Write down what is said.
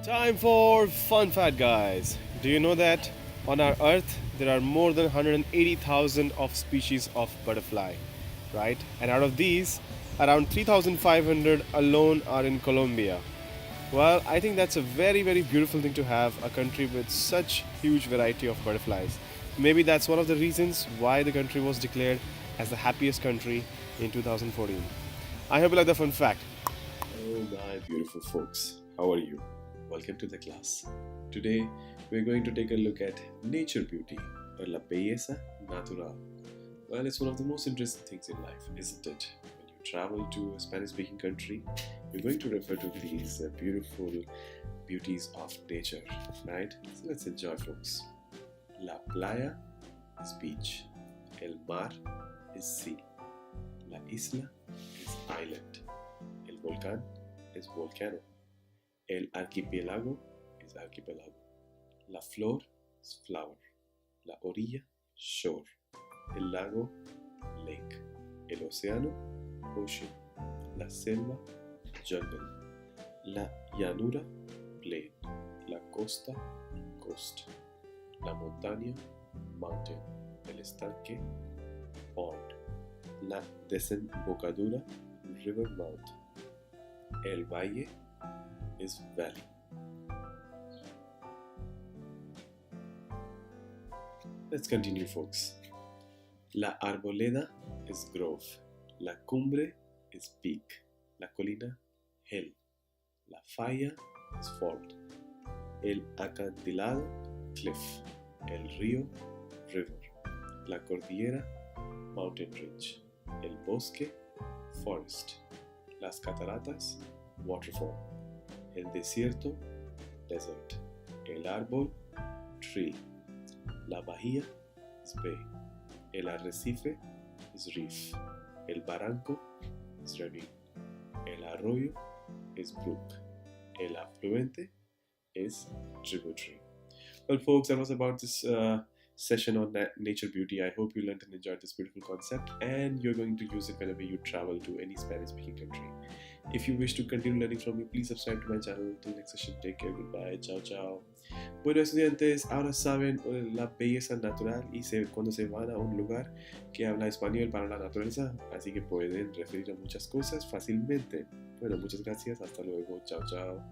Time for fun fact, guys. Do you know that on our Earth there are more than 180,000 of species of butterfly, right? And out of these, around 3,500 alone are in Colombia. Well, I think that's a very beautiful thing to have a country with such huge variety of butterflies. Maybe that's one of the reasons why the country was declared as the happiest country in 2014. I hope you like the fun fact. Oh, my beautiful folks, how are you? Welcome to the class. Today, we're going to take a look at nature beauty, or la belleza natural. Well, it's one of the most interesting things in life, isn't it? When you travel to a Spanish speaking country, you're going to refer to these beautiful beauties of nature, right? So let's enjoy, folks. La playa is beach, el mar is sea, la isla is island. El volcán es volcano. El archipiélago es archipelago. La flor es flower. La orilla, shore. El lago, lake. El océano, ocean. La selva, jungle. La llanura, plain. La costa, coast. La montaña, mountain. El estanque, pond. La desembocadura, river mouth. El valle is valley. Let's continue, folks. La arboleda is grove. La cumbre is peak. La colina, hill. La falla is fault. El acantilado, cliff. El río, river. La cordillera, mountain range. El bosque, forest. Las cataratas, waterfall. El desierto, desert. El árbol, tree. La bahía is bay. El arrecife is reef. El barranco is ravine. El arroyo is brook. El afluente is tributary. Well, folks, that was about this session on nature beauty. I hope you learned and enjoyed this beautiful concept, and you're going to use it whenever you travel to any Spanish speaking country. If you wish to continue learning from me, please subscribe to my channel. Till next session, take care, goodbye, chao, chao. Bueno, estudiantes, ahora saben la belleza natural y cuando se van a un lugar que habla español para la naturaleza, así que pueden referir a muchas cosas fácilmente. Bueno, muchas gracias, hasta luego, chao, chao.